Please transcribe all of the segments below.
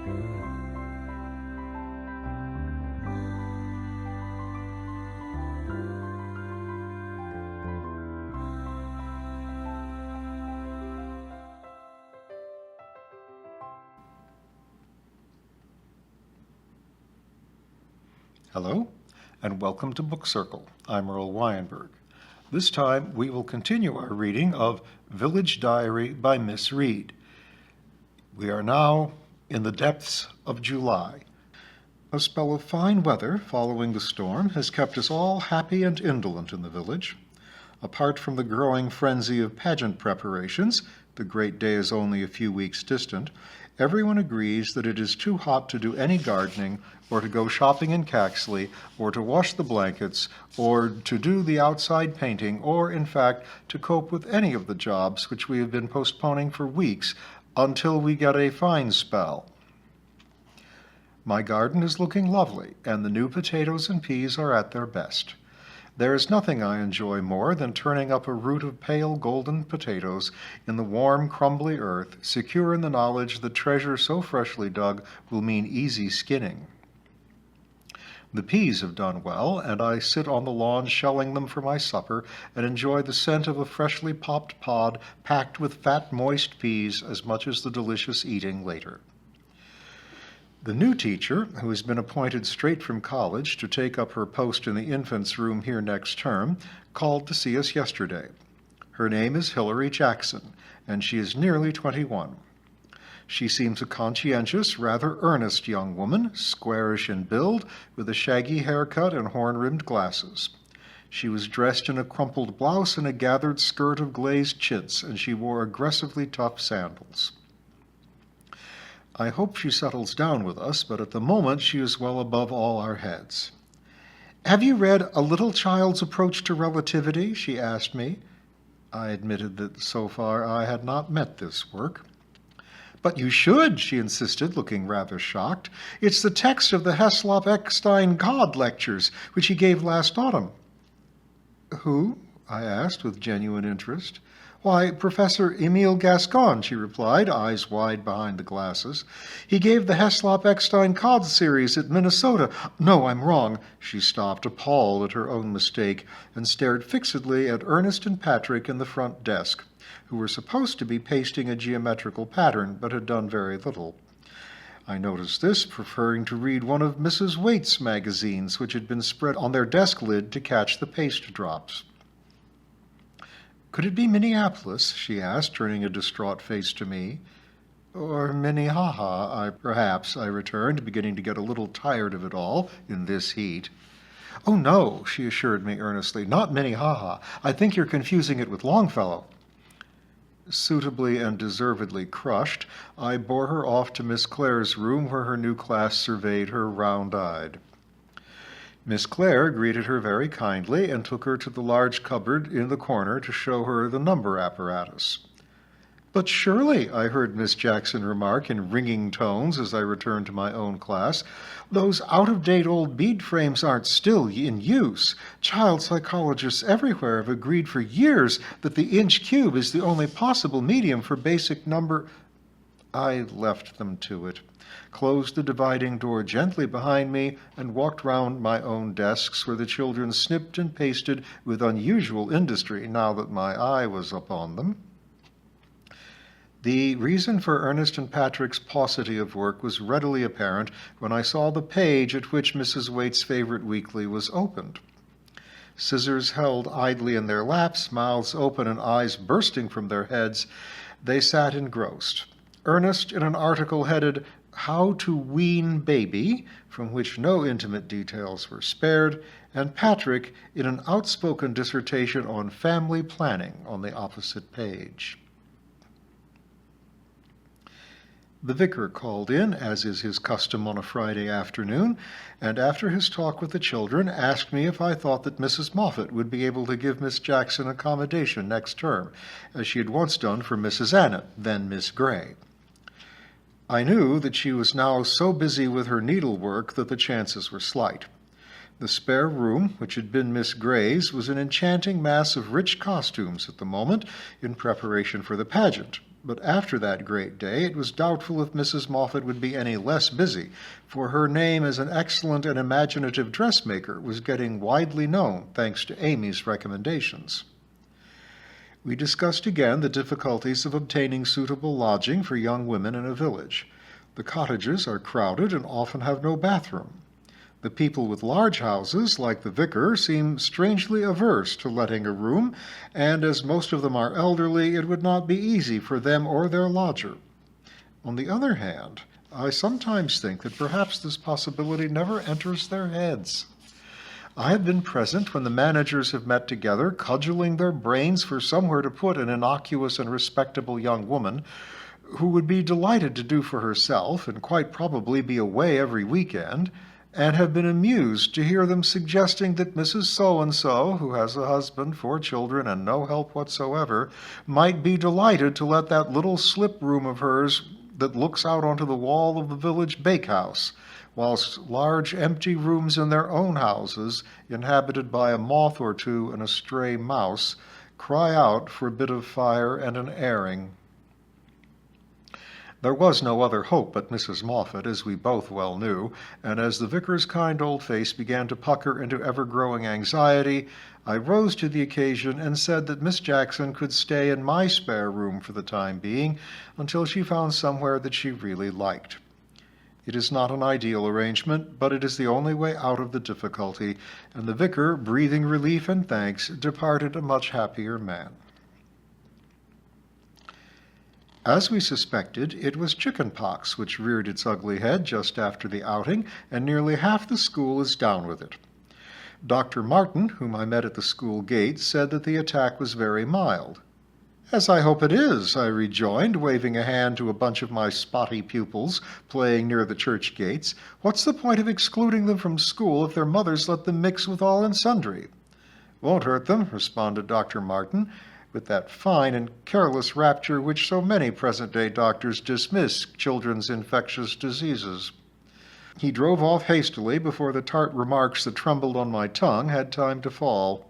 Hello, and welcome to Book Circle. I'm Earl Weinberg. This time we will continue our reading of Village Diary by Miss Reed. We are now in the depths of July. A spell of fine weather following the storm has kept us all happy and indolent in the village. Apart from the growing frenzy of pageant preparations, the great day is only a few weeks distant, everyone agrees that it is too hot to do any gardening, or to go shopping in Caxley, or to wash the blankets, or to do the outside painting, or, in fact, to cope with any of the jobs which we have been postponing for weeks until we get a fine spell. My garden is looking lovely, and the new potatoes and peas are at their best. There is nothing I enjoy more than turning up a root of pale golden potatoes in the warm, crumbly earth, secure in the knowledge that treasure so freshly dug will mean easy skinning. The peas have done well, and I sit on the lawn shelling them for my supper and enjoy the scent of a freshly popped pod packed with fat, moist peas as much as the delicious eating later. The new teacher, who has been appointed straight from college to take up her post in the infants' room here next term, called to see us yesterday. Her name is Hilary Jackson, and she is nearly 21. She seems a conscientious, rather earnest young woman, squarish in build, with a shaggy haircut and horn-rimmed glasses. She was dressed in a crumpled blouse and a gathered skirt of glazed chintz, and she wore aggressively tough sandals. I hope she settles down with us, but at the moment she is well above all our heads. "Have you read A Little Child's Approach to Relativity?" she asked me. I admitted that so far I had not met this work. "But you should," she insisted, looking rather shocked. "It's the text of the Heslop-Eckstein-Codd lectures, which he gave last autumn." "Who?" I asked with genuine interest. "Why, Professor Emile Gascon," she replied, eyes wide behind the glasses. "He gave the Heslop-Eckstein-Codd series at Minnesota. No, I'm wrong." She stopped, appalled at her own mistake, and stared fixedly at Ernest and Patrick in the front desk, who were supposed to be pasting a geometrical pattern, but had done very little. I noticed this, preferring to read one of Mrs. Waite's magazines, which had been spread on their desk lid to catch the paste drops. "Could it be Minneapolis?" she asked, turning a distraught face to me. "Or Minnehaha, perhaps," I returned, beginning to get a little tired of it all in this heat. "Oh, no," she assured me earnestly, "not Minnehaha. I think you're confusing it with Longfellow." Suitably and deservedly crushed, I bore her off to Miss Clare's room, where her new class surveyed her round-eyed. Miss Clare greeted her very kindly and took her to the large cupboard in the corner to show her the number apparatus. "But surely," I heard Miss Jackson remark in ringing tones as I returned to my own class, "those out-of-date old bead frames aren't still in use. Child psychologists everywhere have agreed for years that the inch cube is the only possible medium for basic number—" I left them to it, closed the dividing door gently behind me, and walked round my own desks, where the children snipped and pasted with unusual industry now that my eye was upon them. The reason for Ernest and Patrick's paucity of work was readily apparent when I saw the page at which Mrs. Waite's favorite weekly was opened. Scissors held idly in their laps, mouths open and eyes bursting from their heads, they sat engrossed. Ernest in an article headed "How to Wean Baby," from which no intimate details were spared, and Patrick in an outspoken dissertation on family planning on the opposite page. The vicar called in, as is his custom on a Friday afternoon, and after his talk with the children asked me if I thought that Mrs. Moffat would be able to give Miss Jackson accommodation next term, as she had once done for Mrs. Annett, then Miss Gray. I knew that she was now so busy with her needlework that the chances were slight. The spare room, which had been Miss Gray's, was an enchanting mass of rich costumes at the moment, in preparation for the pageant, But after that great day, it was doubtful if Mrs. Moffat would be any less busy, for her name as an excellent and imaginative dressmaker was getting widely known thanks to Amy's recommendations. We discussed again the difficulties of obtaining suitable lodging for young women in a village. The cottages are crowded and often have no bathroom. The people with large houses, like the vicar, seem strangely averse to letting a room, and as most of them are elderly, it would not be easy for them or their lodger. On the other hand, I sometimes think that perhaps this possibility never enters their heads. I have been present when the managers have met together, cudgeling their brains for somewhere to put an innocuous and respectable young woman who would be delighted to do for herself and quite probably be away every weekend, and have been amused to hear them suggesting that Mrs. So-and-so, who has a husband, 4 children, and no help whatsoever, might be delighted to let that little slip room of hers that looks out onto the wall of the village bakehouse, whilst large empty rooms in their own houses, inhabited by a moth or two and a stray mouse, cry out for a bit of fire and an airing. There was no other hope but Mrs. Moffat, as we both well knew, and as the vicar's kind old face began to pucker into ever-growing anxiety, I rose to the occasion and said that Miss Jackson could stay in my spare room for the time being until she found somewhere that she really liked. It is not an ideal arrangement, but it is the only way out of the difficulty, and the vicar, breathing relief and thanks, departed a much happier man. As we suspected, it was chicken pox which reared its ugly head just after the outing, and nearly half the school is down with it. Dr. Martin, whom I met at the school gate, said that the attack was very mild. "As I hope it is," I rejoined, waving a hand to a bunch of my spotty pupils playing near the church gates. "What's the point of excluding them from school if their mothers let them mix with all and sundry?" "Won't hurt them," responded Dr. Martin, with that fine and careless rapture which so many present-day doctors dismiss children's infectious diseases. He drove off hastily before the tart remarks that trembled on my tongue had time to fall.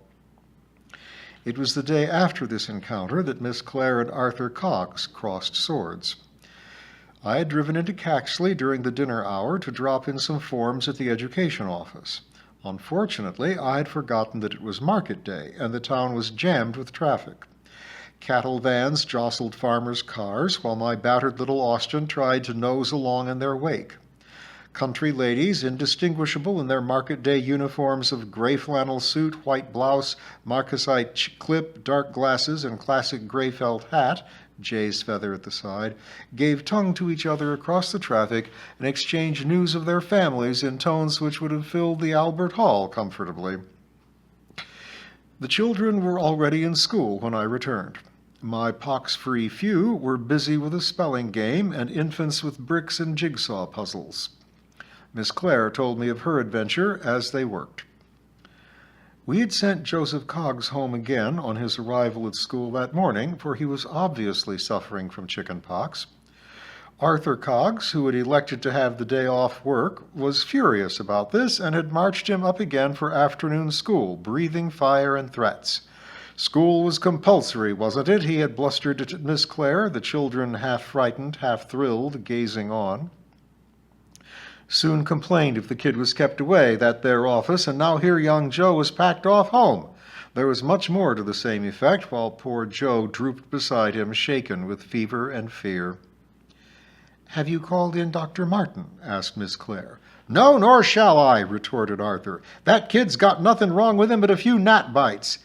It was the day after this encounter that Miss Clare and Arthur Cox crossed swords. I had driven into Caxley during the dinner hour to drop in some forms at the education office. Unfortunately, I had forgotten that it was market day, and the town was jammed with traffic. Cattle vans jostled farmers' cars, while my battered little Austin tried to nose along in their wake. Country ladies, indistinguishable in their market-day uniforms of gray flannel suit, white blouse, marcasite clip, dark glasses, and classic gray felt hat, jay's feather at the side, gave tongue to each other across the traffic and exchanged news of their families in tones which would have filled the Albert Hall comfortably. The children were already in school when I returned. My pox-free few were busy with a spelling game and infants with bricks and jigsaw puzzles. Miss Clare told me of her adventure as they worked. We had sent Joseph Coggs home again on his arrival at school that morning, for he was obviously suffering from chicken pox. Arthur Coggs, who had elected to have the day off work, was furious about this and had marched him up again for afternoon school, breathing fire and threats. School was compulsory, wasn't it? He had blustered at Miss Clare, the children half frightened, half thrilled, gazing on. Soon complained if the kid was kept away, that there office, and now here young Joe was packed off home. There was much more to the same effect, while poor Joe drooped beside him, shaken with fever and fear. "Have you called in Dr. Martin?" asked Miss Clare. "No, nor shall I," retorted Arthur. "That kid's got nothing wrong with him but a few gnat bites."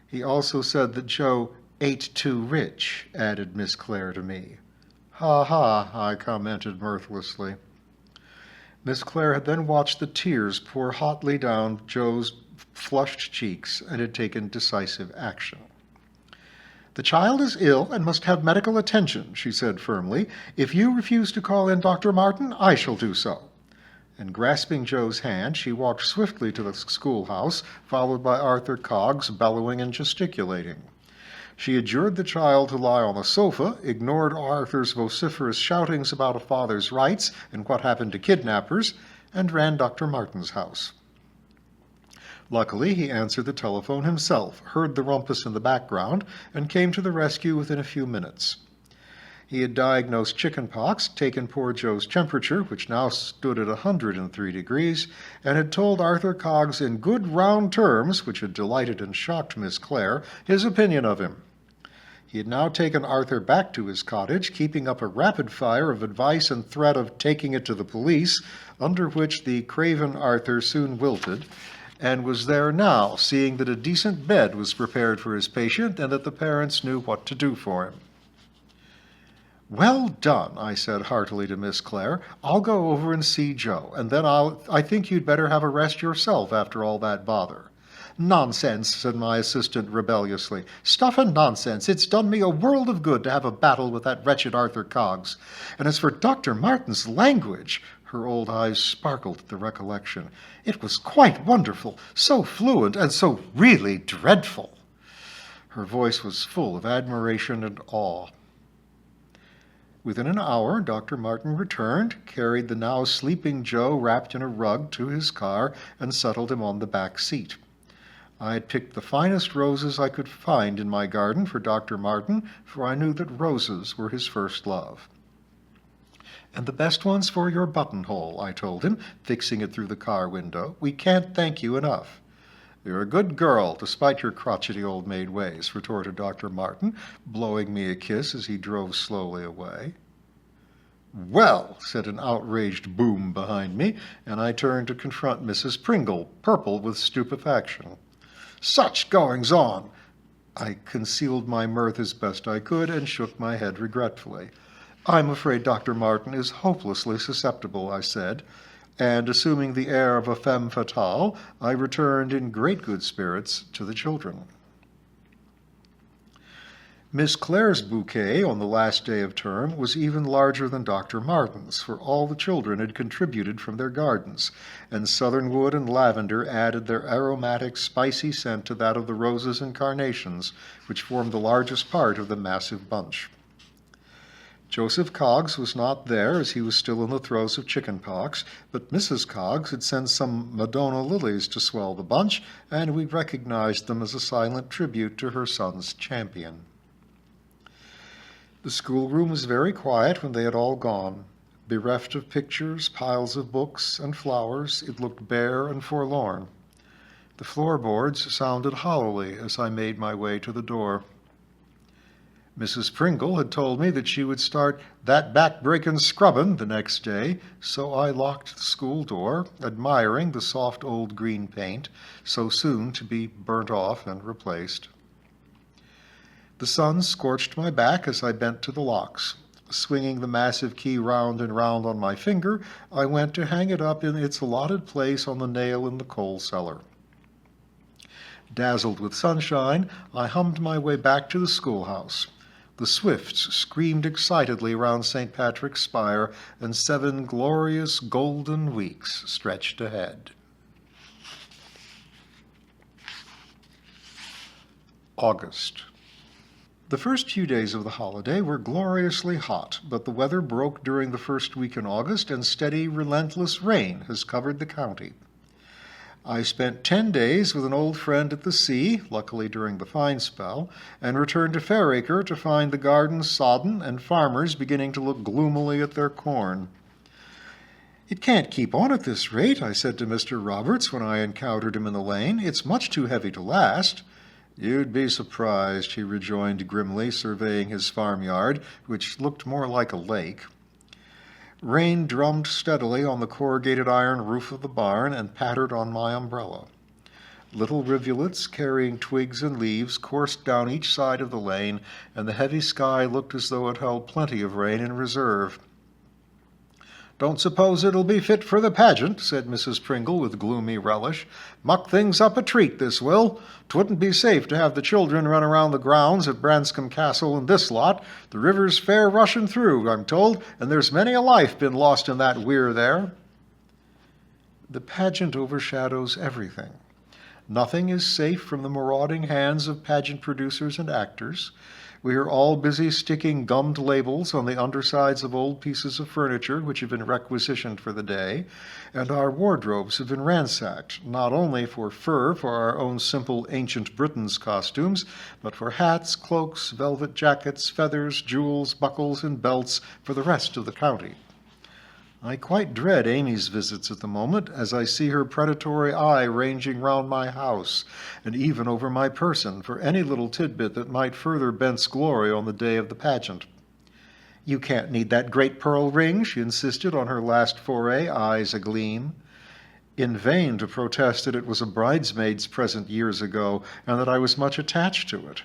He also said that Joe ate too rich, added Miss Clare to me. "Ha ha," I commented mirthlessly. Miss Clare had then watched the tears pour hotly down Joe's flushed cheeks and had taken decisive action. "The child is ill and must have medical attention," she said firmly. "If you refuse to call in Dr. Martin, I shall do so." And grasping Joe's hand, she walked swiftly to the schoolhouse, followed by Arthur Coggs, bellowing and gesticulating. She adjured the child to lie on the sofa, ignored Arthur's vociferous shoutings about a father's rights and what happened to kidnappers, and ran Dr. Martin's house. Luckily, he answered the telephone himself, heard the rumpus in the background, and came to the rescue within a few minutes. He had diagnosed chickenpox, taken poor Joe's temperature, which now stood at 103 degrees, and had told Arthur Coggs in good round terms, which had delighted and shocked Miss Clare, his opinion of him. He had now taken Arthur back to his cottage, keeping up a rapid fire of advice and threat of taking it to the police, under which the craven Arthur soon wilted, and was there now, seeing that a decent bed was prepared for his patient and that the parents knew what to do for him. "Well done," I said heartily to Miss Clare. "I'll go over and see Joe, and then I think you'd better have a rest yourself after all that bother." "Nonsense," said my assistant rebelliously. "Stuff and nonsense. It's done me a world of good to have a battle with that wretched Arthur Coggs. And as for Dr. Martin's language," her old eyes sparkled at the recollection, "it was quite wonderful, so fluent and so really dreadful." Her voice was full of admiration and awe. Within an hour, Dr. Martin returned, carried the now sleeping Joe wrapped in a rug to his car, and settled him on the back seat. I had picked the finest roses I could find in my garden for Dr. Martin, for I knew that roses were his first love. "And the best ones for your buttonhole," I told him, fixing it through the car window. "We can't thank you enough." "You're a good girl, despite your crotchety old maid ways," retorted Dr. Martin, blowing me a kiss as he drove slowly away. "Well," said an outraged boom behind me, and I turned to confront Mrs. Pringle, purple with stupefaction. "Such goings-on!" I concealed my mirth as best I could and shook my head regretfully. "I'm afraid Dr. Martin is hopelessly susceptible," I said, and assuming the air of a femme fatale, I returned in great good spirits to the children. Miss Clare's bouquet on the last day of term was even larger than Dr. Martin's, for all the children had contributed from their gardens, and southernwood and lavender added their aromatic, spicy scent to that of the roses and carnations, which formed the largest part of the massive bunch. Joseph Coggs was not there, as he was still in the throes of chickenpox, but Mrs. Coggs had sent some Madonna lilies to swell the bunch, and we recognized them as a silent tribute to her son's champion. The schoolroom was very quiet when they had all gone. Bereft of pictures, piles of books, and flowers, it looked bare and forlorn. The floorboards sounded hollowly as I made my way to the door. Mrs. Pringle had told me that she would start that back-breakin' scrubbin' the next day, so I locked the school door, admiring the soft old green paint, so soon to be burnt off and replaced. The sun scorched my back as I bent to the locks. Swinging the massive key round and round on my finger, I went to hang it up in its allotted place on the nail in the coal cellar. Dazzled with sunshine, I hummed my way back to the schoolhouse. The swifts screamed excitedly round St. Patrick's spire, and 7 glorious golden weeks stretched ahead. August. The first few days of the holiday were gloriously hot, but the weather broke during the first week in August, and steady, relentless rain has covered the county. I spent 10 days with an old friend at the sea, luckily during the fine spell, and returned to Fairacre to find the gardens sodden and farmers beginning to look gloomily at their corn. "It can't keep on at this rate," I said to Mr. Roberts when I encountered him in the lane. "It's much too heavy to last." "You'd be surprised," he rejoined grimly, surveying his farmyard, which looked more like a lake. Rain drummed steadily on the corrugated iron roof of the barn and pattered on my umbrella. Little rivulets carrying twigs and leaves coursed down each side of the lane, and the heavy sky looked as though it held plenty of rain in reserve. "Don't suppose it'll be fit for the pageant," said Mrs. Pringle with gloomy relish. "Muck things up a treat, this will. 'Twouldn't be safe to have the children run around the grounds at Branscombe Castle in this lot. The river's fair rushin' through, I'm told, and there's many a life been lost in that weir there." The pageant overshadows everything. Nothing is safe from the marauding hands of pageant producers and actors. We are all busy sticking gummed labels on the undersides of old pieces of furniture which have been requisitioned for the day, and our wardrobes have been ransacked, not only for fur for our own simple ancient Britons costumes, but for hats, cloaks, velvet jackets, feathers, jewels, buckles, and belts for the rest of the county. I quite dread Amy's visits at the moment, as I see her predatory eye ranging round my house, and even over my person, for any little tidbit that might further Bent's glory on the day of the pageant. "You can't need that great pearl ring," she insisted on her last foray, eyes agleam. In vain to protest that it was a bridesmaid's present years ago, and that I was much attached to it.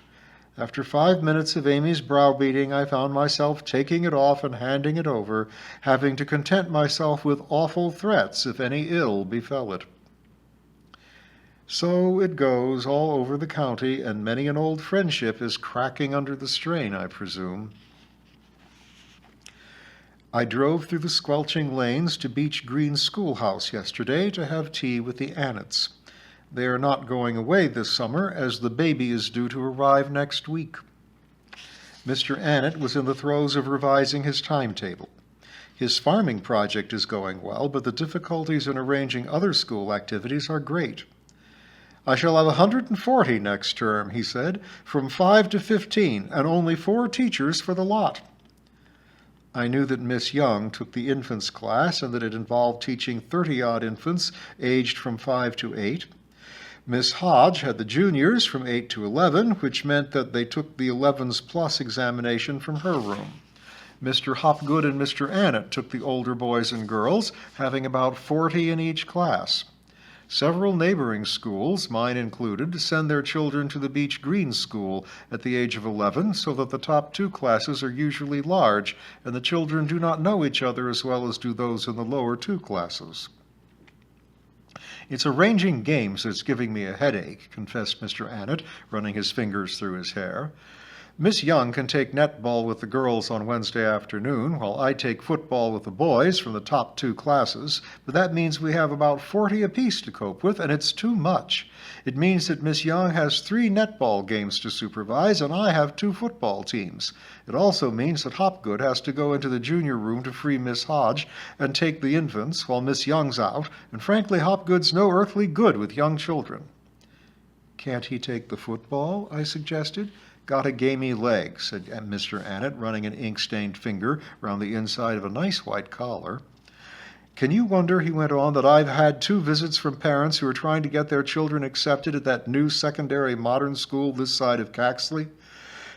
After 5 minutes of Amy's browbeating, I found myself taking it off and handing it over, having to content myself with awful threats if any ill befell it. So it goes all over the county, and many an old friendship is cracking under the strain, I presume. I drove through the squelching lanes to Beech Green Schoolhouse yesterday to have tea with the Annetts. They are not going away this summer, as the baby is due to arrive next week. Mr. Annett was in the throes of revising his timetable. His farming project is going well, but the difficulties in arranging other school activities are great. "I shall have 140 next term," he said, "from 5 to 15, and only 4 teachers for the lot." I knew that Miss Young took the infants class and that it involved teaching 30-odd infants aged from 5 to 8. Miss Hodge had the juniors from 8 to 11, which meant that they took the 11s plus examination from her room. Mr. Hopgood and Mr. Annett took the older boys and girls, having about 40 in each class. Several neighboring schools, mine included, send their children to the Beech Green School at the age of 11, so that the top 2 classes are usually large, and the children do not know each other as well as do those in the lower 2 classes. "It's arranging games that's giving me a headache," confessed Mr. Annett, running his fingers through his hair. "Miss Young can take netball with the girls on Wednesday afternoon, while I take football with the boys from the top 2 classes, but that means we have about 40 apiece to cope with, and it's too much. It means that Miss Young has 3 netball games to supervise, and I have 2 football teams. It also means that Hopgood has to go into the junior room to free Miss Hodge and take the infants while Miss Young's out, and frankly Hopgood's no earthly good with young children." "Can't he take the football?" I suggested. "Got a gamey leg," said Mr. Annett, running an ink-stained finger round the inside of a nice white collar. "Can you wonder," he went on, "that I've had 2 visits from parents who are trying to get their children accepted at that new secondary modern school this side of Caxley?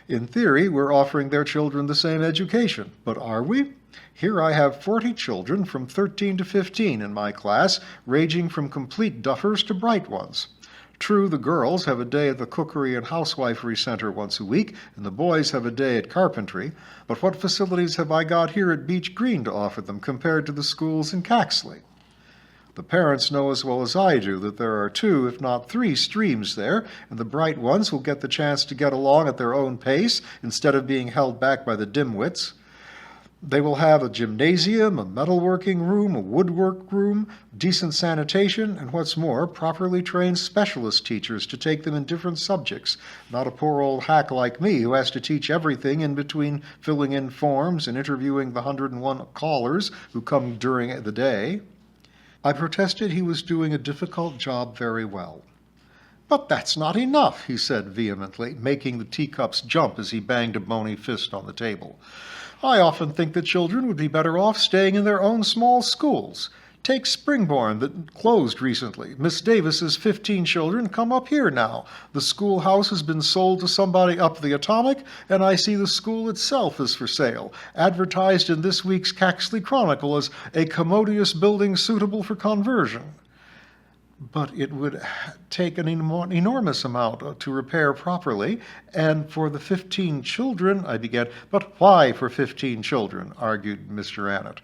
In theory, we're offering their children the same education, but are we? Here I have 40 children from 13 to 15 in my class, ranging from complete duffers to bright ones. True, the girls have a day at the Cookery and Housewifery Center once a week, and the boys have a day at carpentry, but what facilities have I got here at Beech Green to offer them compared to the schools in Caxley? The parents know as well as I do that there are 2, if not 3, streams there, and the bright ones will get the chance to get along at their own pace instead of being held back by the dimwits. They will have a gymnasium, a metalworking room, a woodwork room, decent sanitation, and what's more, properly trained specialist teachers to take them in different subjects, not a poor old hack like me who has to teach everything in between filling in forms and interviewing the 101 callers who come during the day." I protested he was doing a difficult job very well. "But that's not enough," he said vehemently, making the teacups jump as he banged a bony fist on the table. "I often think that children would be better off staying in their own small schools. Take Springborn, that closed recently. Miss Davis's 15 children come up here now. The schoolhouse has been sold to somebody up the Atomic, and I see the school itself is for sale, advertised in this week's Caxley Chronicle as a commodious building suitable for conversion." "But it would take an enormous amount to repair properly, and for the 15 children," I began. "But why for 15 children?" argued Mr. Annett.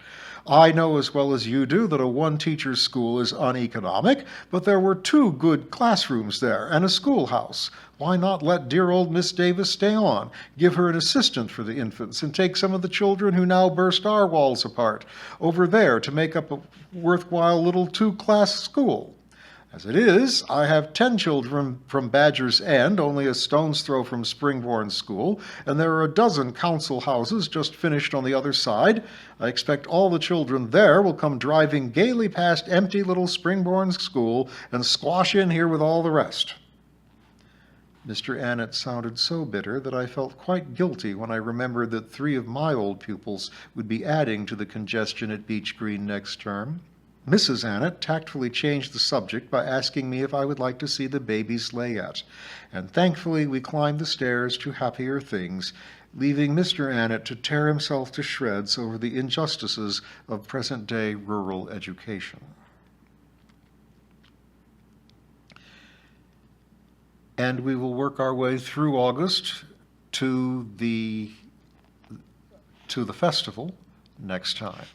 "I know as well as you do that a one-teacher school is uneconomic, but there were 2 good classrooms there and a schoolhouse. Why not let dear old Miss Davis stay on, give her an assistant for the infants, and take some of the children who now burst our walls apart over there to make up a worthwhile little 2-class school?" As it is, I have 10 children from Badger's End, only a stone's throw from Springborn School, and there are a dozen council houses just finished on the other side. I expect all the children there will come driving gaily past empty little Springborn School and squash in here with all the rest. Mr. Annett sounded so bitter that I felt quite guilty when I remembered that 3 of my old pupils would be adding to the congestion at Beech Green next term. Mrs. Annett tactfully changed the subject by asking me if I would like to see the baby sleighette, and thankfully we climbed the stairs to happier things, leaving Mr. Annett to tear himself to shreds over the injustices of present-day rural education. And we will work our way through August to the festival next time.